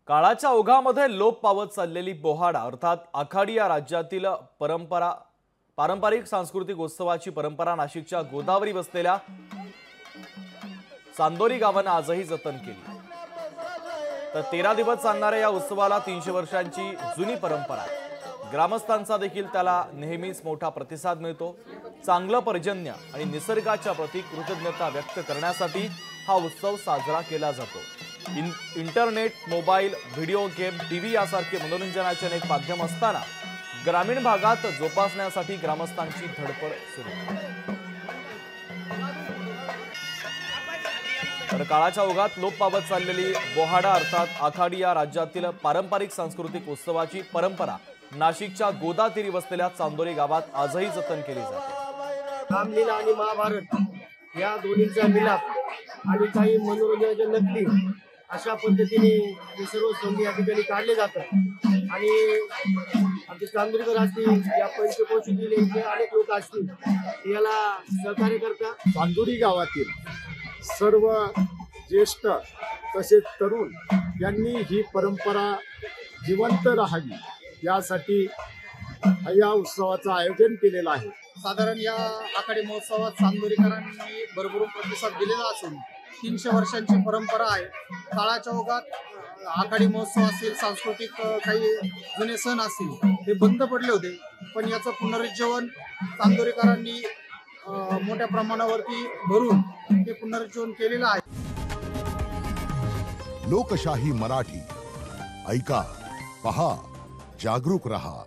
काळाच्या ओघामध्ये लोप पावत चाललेली बोहाडा अर्थात आखाडी या राज्यातील पारंपरिक सांस्कृतिक उत्सवाची परंपरा नाशिकच्या गोदावरी वसलेल्या चांदोरी गावानं आजही जतन केली। तर 13 दिवस चालणाऱ्या या उत्सवाला 300 वर्षांची जुनी परंपरा आहे। ग्रामस्थांचा देखील त्याला नेहमीच मोठा प्रतिसाद मिळतो। चांगलं पर्जन्य आणि निसर्गाच्या प्रती कृतज्ञता व्यक्त करण्यासाठी हा उत्सव साजरा केला जातो। Internet, mobile, video game, TV यासारखे मनोरंजनाचे अनेक माध्यम असताना ग्रामीण भागात जोपासण्यासाठी ग्रामस्थांची धडपड सुरू आहे। तर काळाच्या ओघात लोप पावत चाललेली बोहाडा अर्थात आखाडी या राज्यातील पारंपरिक सांस्कृतिक उत्सवाची परंपरा नाशिकच्या गोदातीरी वसलेल्या चांदोरी गावात आजही जतन केली जाते। रामलीला आणि महाभारत या दोन्हीचा मिलाप आणि काही मनोरंजनाच्या नकली अशा पद्धतीने हे सर्व सण या ठिकाणी काढले जातात। आणि आमचे चांदोरीकर असतील या पंचक्रोशीतील अनेक लोक असतील याला सहकार्य करतात। चांदोरी गावातील सर्व ज्येष्ठ तसेच तरुण यांनी ही परंपरा जिवंत राहावी यासाठी या उत्सवाचं आयोजन केलेलं आहे। साधारण या आखाडी महोत्सवात चांदोरीकरांनी भरभरून प्रतिसाद दिलेला असून 300 वर्षांची परंपरा आहे। काळाच्या ओघात आखाडी महोत्सव असेल, सांस्कृतिक काही जुने सण असतील हे बंद पडले होते, पण याचं पुनरुज्जीवन चांदोरीकरांनी मोठ्या प्रमाणावरती भरून हे पुनरुज्जीवन केलेलं आहे। लोकशाही मराठी ऐका, पहा, जागरूक रहा।